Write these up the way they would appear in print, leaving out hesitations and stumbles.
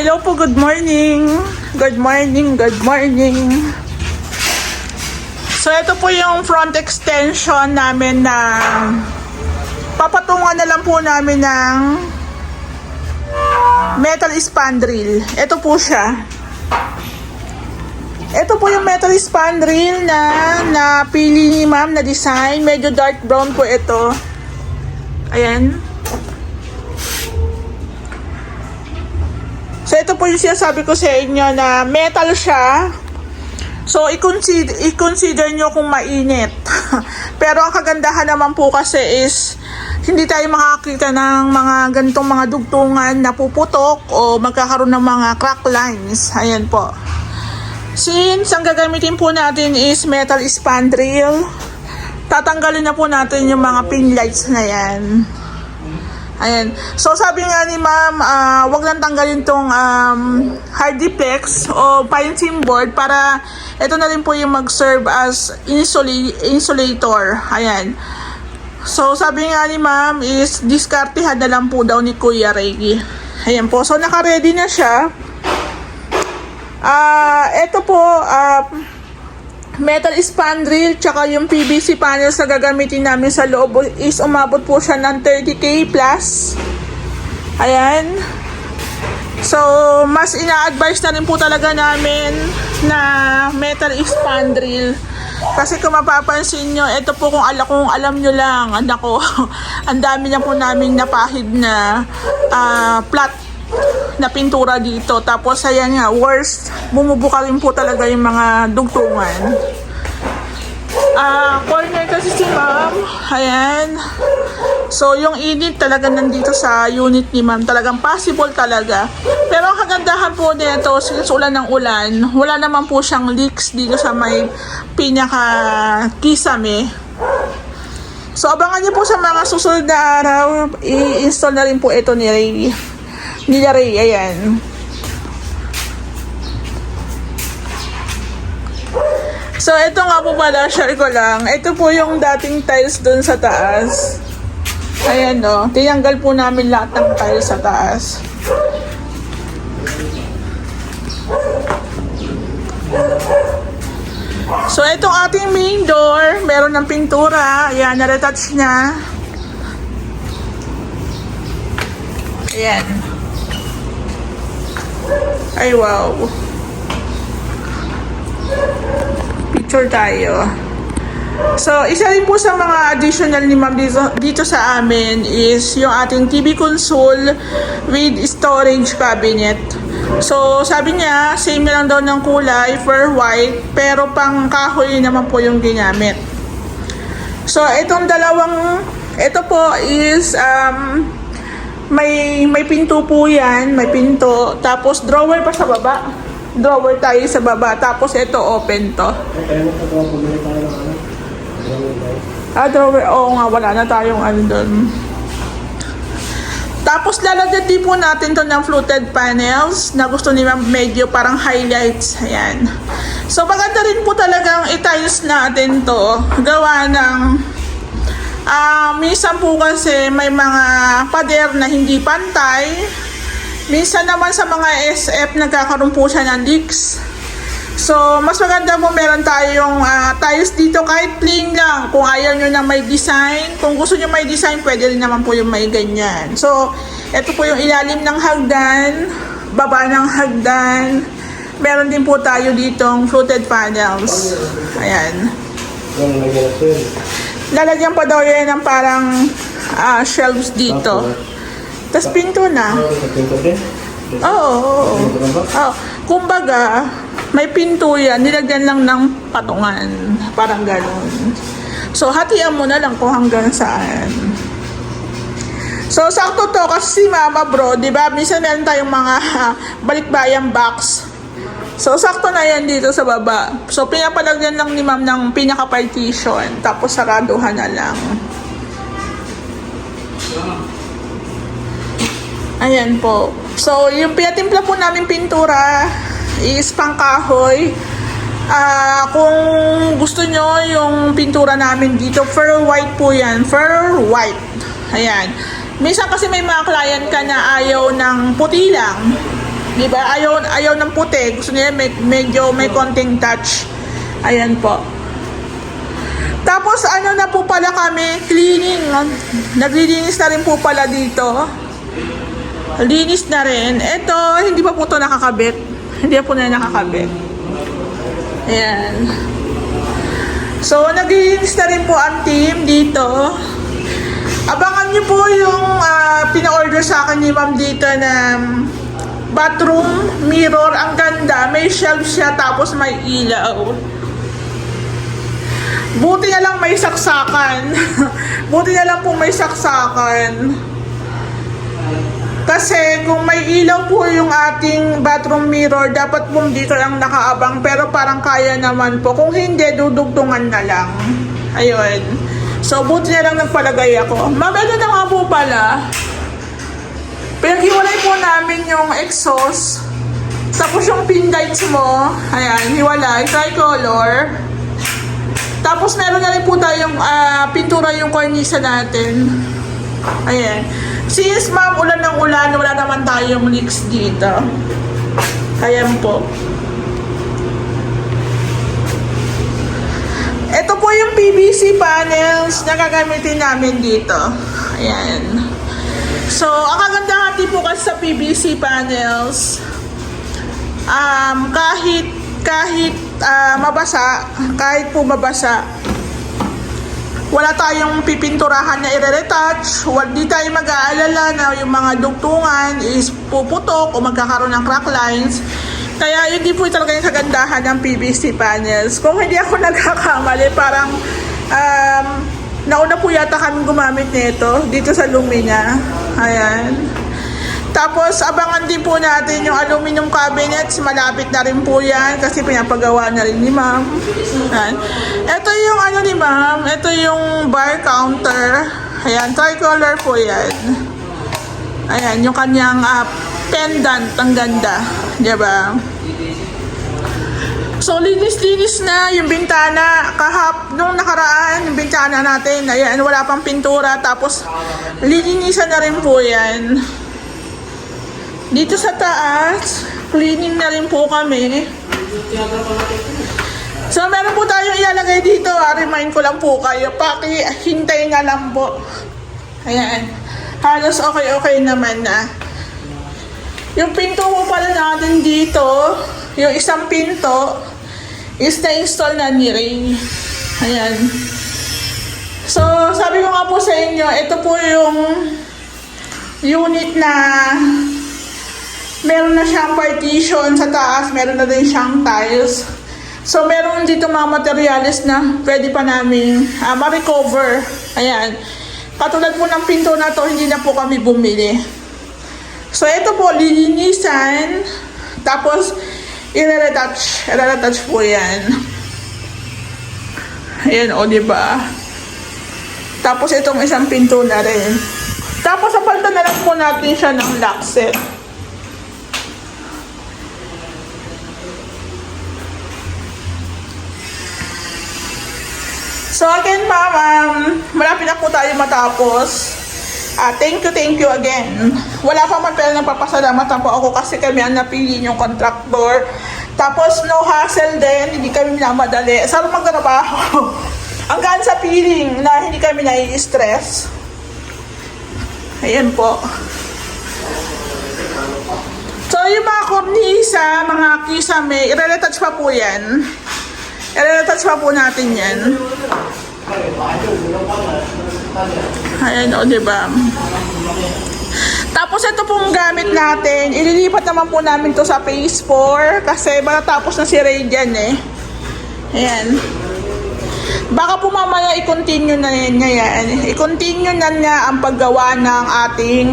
Hello po, good morning. Good morning, good morning. So, ito po yung front extension namin na papatungan na lang po namin ng metal spandrel. Ito po siya. Ito po yung metal spandrel na napili ni ma'am na design. Medyo dark brown po ito. Ayan. So, ito po yung sinasabi ko sa inyo na metal siya. So, i-consider nyo kung mainit. Pero ang kagandahan naman po kasi is hindi tayo makakita ng mga ganitong mga dugtungan na puputok o magkakaroon ng mga crack lines. Ayan po. Since ang gagamitin po natin is metal spandrel, tatanggalin na po natin yung mga pin lights na yan. Ayan. So, sabi nga ni ma'am, wag lang tanggalin tong Hardiplex o pine board para ito na rin po yung mag-serve as insulator. Ayan. So, sabi nga ni ma'am is diskartehan na lang po daw ni Kuya Ray. Ayan po. So, naka-ready na siya. Ito po, metal spandrel tsaka yung PVC panels na gagamitin namin sa loob is umabot po siya ng 30k plus. Ayan. So, mas ina-advise na rin po talaga namin na metal spandrel. Kasi kung mapapansin nyo, ito po kung alam nyo lang, anak ko, ang dami na po namin napahid na flat na pintura dito. Tapos ayan nga, worst, bumubuka rin po talaga yung mga dugtungan. Corner kasi si ma'am. Ayan. So, yung init talaga nandito sa unit ni ma'am. Talagang possible talaga. Pero ang kagandahan po nito, since ulan ng ulan, wala naman po siyang leaks dito sa may pinaka-kisame. So, abangan niyo po sa mga susunod na araw, i-install na rin po ito ni Ray. Nila Ray, ayan. So, ito nga po pala, share ko lang. Ito po yung dating tiles dun sa taas. Ayan o. Tinanggal po namin lahat ng tiles sa taas. So, itong ating main door, meron ng pintura. Ayan, na-retouch niya. Ayan. Ay, wow. Picture tayo. So, isa rin po sa mga additional ni ma'am dito sa amin is yung ating TV console with storage cabinet. So, sabi niya, same na lang daw ng kulay for white, pero pang kahoy naman po yung ginamit. So, itong dalawang, ito po is, may pinto po yan, may pinto, tapos drawer pa sa baba. Drawer tayo sa baba, tapos ito open to. Drawer, oo nga, wala na tayong ano doon. Tapos lalagyan din po natin to ng fluted panels na gusto nila medyo parang highlights. Ayan. So maganda rin po talagang i-tiles natin to. Gawa ng minsan po kasi may mga pader na hindi pantay. Minsan naman sa mga SF nagkakaroon po siya ng leaks. So, mas maganda po meron tayong tiles dito kahit plain lang. Kung ayaw nyo na may design, kung gusto nyo may design, pwede rin naman po yung may ganyan. So, ito po yung ilalim ng hagdan, baba ng hagdan. Meron din po tayo ditong fluted panels. Ayan. Lalagyan pa daw yan ng parang shelves dito. Tapos pinto na. Oo. Kumbaga, may pinto yan. Nilagyan lang ng patungan. Parang gano'n. So, hatian mo na lang kung hanggang saan. So, sakto to. Kasi si mama bro, di ba? Minsan meron tayong mga balikbayang box. So, sakto na yan dito sa baba. So, pinapalagyan lang ni ma'am ng pinaka-partition. Tapos, saraduhan na lang. Ayan po. So, yung pinatimpla po namin pintura is pangkahoy. Kung gusto nyo yung pintura namin dito, fur white po yan. Fur white. Ayan. Minsan kasi may mga client ka na ayaw ng puti lang. Di ba? Ayaw ng puti. Gusto nila medyo may konting touch. Ayan po. Tapos ano na po pala kami, cleaning. Naglilinis na rin po pala dito. Linis na rin. Ito, hindi pa po ito nakakabit. Hindi pa po na nakakabit. Ayan. So, naglilinis na rin po ang team dito. Abangan nyo po yung pina-order sa akin ni ma'am dito na bathroom mirror. Ang ganda. May shelf siya tapos may ilaw. Buti na lang may saksakan. Buti na lang po may saksakan. Kasi kung may ilaw po yung ating bathroom mirror, dapat po dito lang nakaabang. Pero parang kaya naman po. Kung hindi, dudugtungan na lang. Ayun. So, buti na lang nagpalagay ako. Ma'am, ito na nga po pala. Pinaghiwalay po namin yung exhaust. Tapos yung pin lights mo. Ayan, hiwalay. Tricolor. Tapos meron na rin po tayong pintura yung cornisa natin. Ayan. Since ma'am, ulan ng ulan, wala naman tayong leaks dito. Ayan po. Ito po yung PVC panels na gagamitin namin dito. Ayan. So, ang kagandahan din po kasi sa PVC panels, kahit mabasa, kahit po mabasa, wala tayong pipinturahan na i-retouch. Hindi tayo mag-aalala na yung mga dugtungan is puputok o magkakaroon ng crack lines. Kaya yun din po talaga yung kagandahan ng PVC panels. Kung hindi ako nagkakamali, parang nauna po yata kami gumamit nito dito sa Lumina. Ayan. Tapos abangan din po natin yung aluminum cabinets. Malapit na rin po yan kasi pinapagawa na rin ni ma'am. Ayan. Ito yung ano ni ma'am. Ito yung bar counter. Ayan. Tricolor po yan. Ayan. Yung kanyang pendant. Ang ganda. Diba? So, linis-linis na yung bintana. Nung nakaraan, yung bintana natin. Ayan. Wala pang pintura. Tapos, lilinisan na rin po yan. Dito sa taas, cleaning na rin po kami. So, meron po tayong ilalagay dito. Remind ko lang po kayo. Hintay na lang po. Ayan. Halos okay naman na. Yung pinto po pala natin dito, yung isang pinto, is na-install na ni Ray. Ayan. So, sabi ko nga po sa inyo, ito po yung unit na meron na siyang partition sa taas, meron na din siyang tiles. So, meron dito mga materials na pwede pa namin ma-recover. Ayan. Katulad po ng pinto na to, hindi na po kami bumili. So, ito po, lilinisan. Tapos, i-retouch po yan. Ayan, o, diba? Tapos, itong isang pinto na rin. Tapos, sapaltan na lang po natin siya ng lock set. So again, ma'am, malapit na po tayo matapos. Thank you again. Wala pa man pero nagpapasalamat po ako kasi kami ang napili yung contractor. Tapos no hassle din, hindi kami minamadali. Sarap magtrabaho. Hanggang sa feeling na hindi kami nai-stress. Ayan po. So yung mga kornisa, mga kisame, i-retouch pa po yan. I-retouch pa po natin yan. Ayan o, diba? Tapos ito pong gamit natin, ililipat naman po namin to sa phase 4 kasi matatapos na si Ray dyan eh. Ayan. Baka po mamaya i-continue na niya yan. I-continue na niya ang paggawa ng ating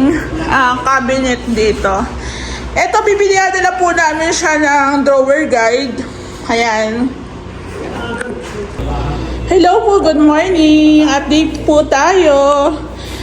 cabinet dito. Ito, bibilihan nila po namin siya ng drawer guide. Ayan. Hello po, good morning. Update po tayo.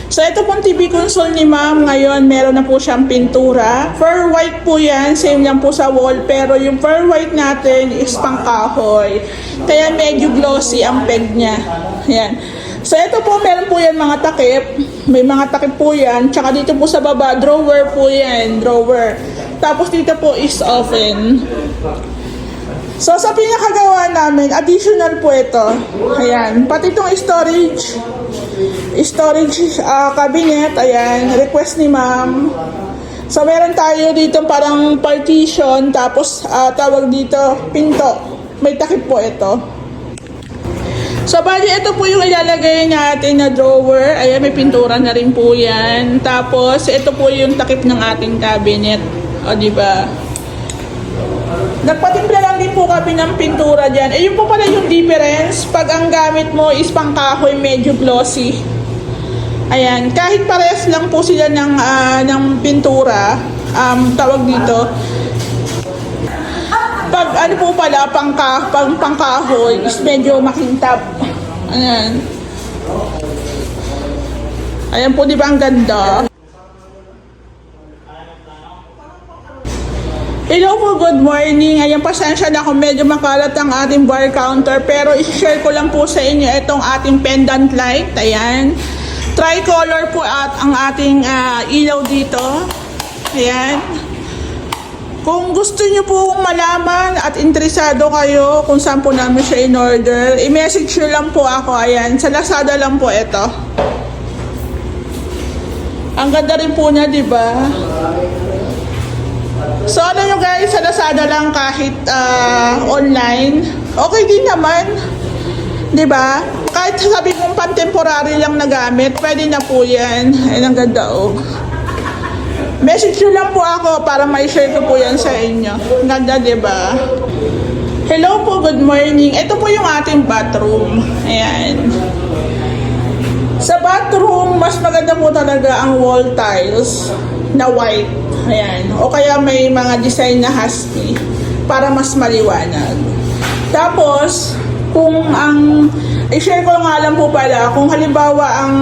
So, ito pong TV console ni ma'am. Ngayon, meron na po siyang pintura. Fur white po yan. Same lang po sa wall. Pero yung fur white natin is pang kahoy. Kaya medyo glossy ang peg niya. Ayan. So, ito po, meron po yan mga takip. May mga takip po yan. Tsaka dito po sa baba, drawer po yan. Drawer. Tapos dito po is oven. So sa pinakagawa namin, additional po ito. Ayan, pati itong storage cabinet, ayan, request ni ma'am. So meron tayo dito parang partition, tapos tawag dito pinto. May takip po ito. So bali ito po yung ilalagay natin na drawer. Ayan, may pintura na rin po yan. Tapos ito po yung takip ng ating cabinet. O diba? Nagpatimpla lang din po kami ng pintura dyan. Eh yun po pala yung difference. Pag ang gamit mo is pangkahoy, medyo glossy. Ayan, kahit parehas lang po sila ng pintura, tawag dito. Pag ano po pala, pangkahoy is medyo makintab. Ayan. Ayan po, di ba ang ganda? Hello po, good morning. Ayan, pasensya na kung medyo makalat ang ating bar counter. Pero i-share ko lang po sa inyo itong ating pendant light. Ayan. Tricolor po at ang ating ilaw dito. Ayan. Kung gusto niyo po malaman at interesado kayo kung saan po namin siya in-order, i-message nyo lang po ako. Ayan, sa Lazada lang po ito. Ang ganda rin po niya, di ba? So, ano nyo guys, sa Lazada lang kahit online, okay din naman. Di ba? Kahit sabi kong pan-temporary lang na gamit, pwede na po yan. Ayan, ang ganda oh. Message nyo lang po ako para ma-share ko po yan sa inyo. Ganda, diba? Hello po, good morning. Ito po yung ating bathroom. Ayan. Sa bathroom, mas maganda po talaga ang wall tiles na white. Ayan. O kaya may mga design na husky para mas maliwanag. Tapos, kung ang i-share ko nga lang po pala, kung halimbawa ang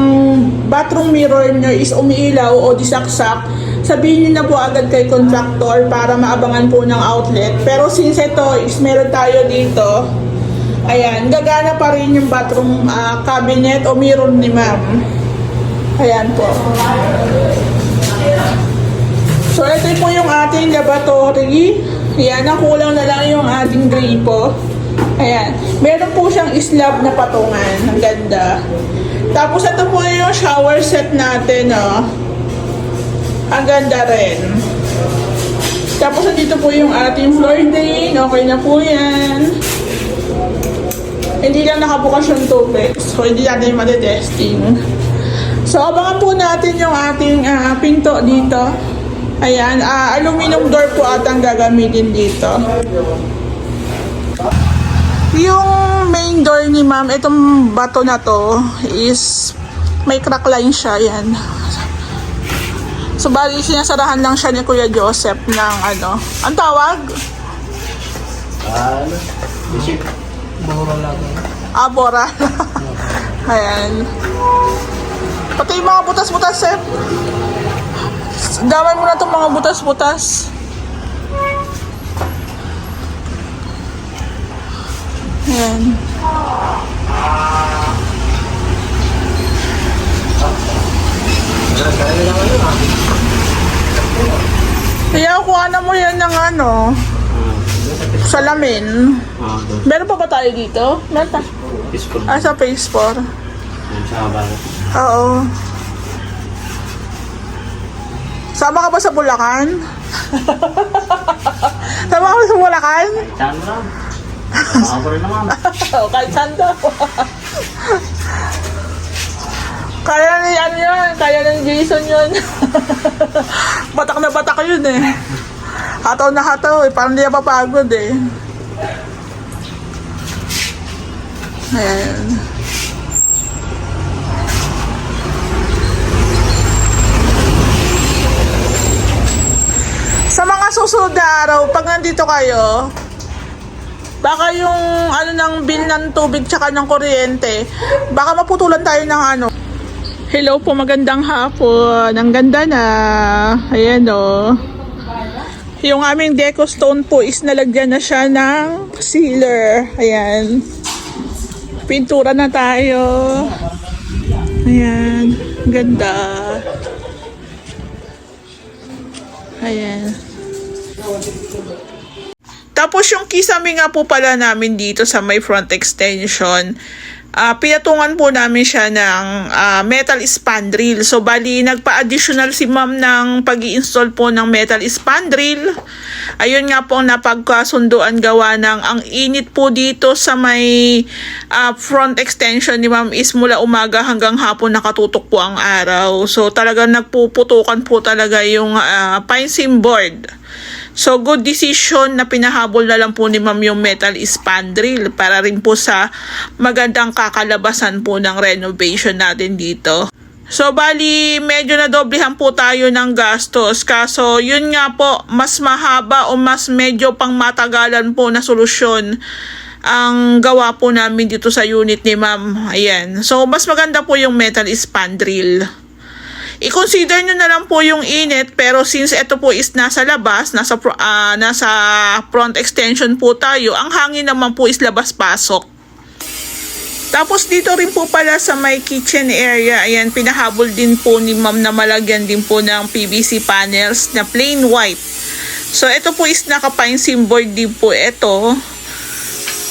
bathroom mirror nyo is umiilaw o disaksak, sabihin nyo na po agad kay contractor para maabangan po ng outlet. Pero since ito is meron tayo dito, ayan, gagana pa rin yung bathroom cabinet o mirror ni ma'am. Ayan po. So ito po yung ating lavatory. Ayan, ang kulang na lang yung ating gripo. Ayan, meron po siyang slab na patungan. Ang ganda. Tapos ito po yung shower set natin, oh. Ang ganda rin. Tapos dito po yung ating floor drain. Okay na po yan. Hindi lang nakabukas yung tubig. So, hindi natin matitesting. So, abangan po natin yung ating pinto dito. Ayan. Aluminum door po at ang gagamitin dito. Yung main door ni ma'am, itong bato na to is may crack line siya. Ayan. So, bali, sinasarahan lang siya ni Kuya Joseph ng ano. Ang tawag? Isip. Bora lang. Bora. Ayan. Pati yung mga butas-butas, Sep. Damay mo na itong mga butas-butas. Ayan. Kaya kuha na mo yan ng ano, salamin. Meron pa ba tayo dito? Meron ta? Sa phase 4. Oo. Sama ka ba sa Bulacan? Sama ka ba sa Bulacan? Saan mo lang? Ako rin naman. Kahit saan daw. Kaya ni ano yun, kaya ni Jason yun. Batak na batak yun eh. Hataw na hataw eh, parang hindi na papagod eh. Ayan. Sa mga susunod na araw, pag nandito kayo, baka yung ano ng bill ng tubig tsaka ng kuryente, baka maputulan tayo ng ano. Hello po, magandang hapon. Ang ganda na. Ayan o. Yung aming deco stone po is nalagyan na siya ng sealer. Ayan. Pintura na tayo. Ayan. Ang ganda. Ayan. Tapos yung kisame nga po pala namin dito sa may front extension, pinatungan po namin siya ng metal spandrel. So bali nagpa-additional si ma'am ng pag-i-install po ng metal spandrel. Ayun nga po ang napagkasunduan gawa ng ang init po dito sa may front extension ni ma'am is mula umaga hanggang hapon nakatutok po ang araw. So talagang nagpuputukan po talaga yung pine seam board. So, good decision na pinahabol na lang po ni ma'am yung metal spandrel para rin po sa magandang kakalabasan po ng renovation natin dito. So, bali, medyo nadoblehan po tayo ng gastos. Kaso, yun nga po, mas mahaba o mas medyo pang matagalan po na solusyon ang gawa po namin dito sa unit ni ma'am. Ayan. So, mas maganda po yung metal spandrel. I-consider nyo na lang po yung init, pero since ito po is nasa labas, nasa front extension po tayo, ang hangin naman po is labas-pasok. Tapos dito rin po pala sa may kitchen area, ayan, pinahabol din po ni ma'am na malagyan din po ng PVC panels na plain white. So ito po is naka-pine seam board din po ito.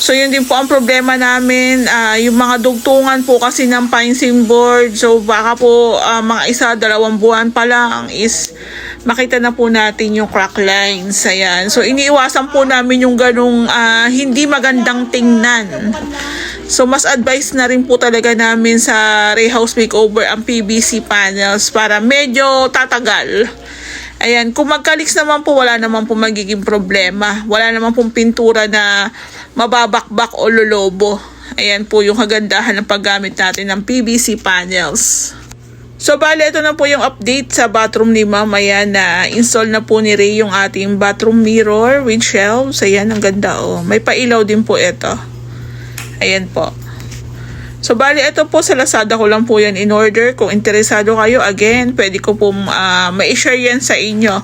So yun din po ang problema namin, yung mga dugtungan po kasi ng pine seam board. So baka po mga 1-2 buwan pa lang is makita na po natin yung crack lines. Ayan. So iniiwasan po namin yung ganung hindi magandang tingnan. So mas advice na rin po talaga namin sa Rehouse Makeover ang PVC panels para medyo tatagal. Ayan, kung magkaliks naman po, wala naman po magiging problema. Wala naman pong pintura na mababakbak o lolobo. Ayan po yung kagandahan ng paggamit natin ng PVC panels. So, bali, ito na po yung update sa bathroom ni ma'am. Ayan, na-install na po ni Ray yung ating bathroom mirror with shelves. Ayan, ang ganda oh. May pailaw din po ito. Ayan po. So, bali, ito po sa Lazada ko lang po yan in order. Kung interesado kayo, again, pwede ko po ma-share yan sa inyo.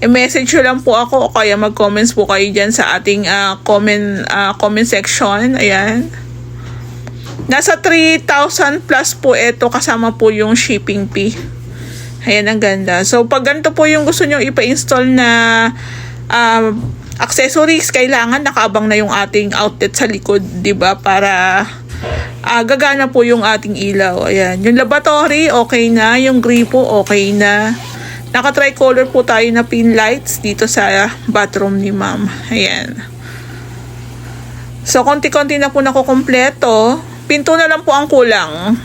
I-message lang po ako o kaya mag-comments po kayo dyan sa ating comment section. Ayan. Nasa 3,000 plus po ito kasama po yung shipping fee. Ayan, ang ganda. So, pag ganito po yung gusto nyo ipa-install na accessories, kailangan nakaabang na yung ating outlet sa likod, 'di ba? Para gagana po yung ating ilaw. Ayan. Yung lavatory, okay na. Yung gripo, okay na. Naka-tricolor po tayo na pin lights dito sa bathroom ni ma'am. Ayan. So, konti-konti na po nakukumpleto. Pinto na lang po ang kulang.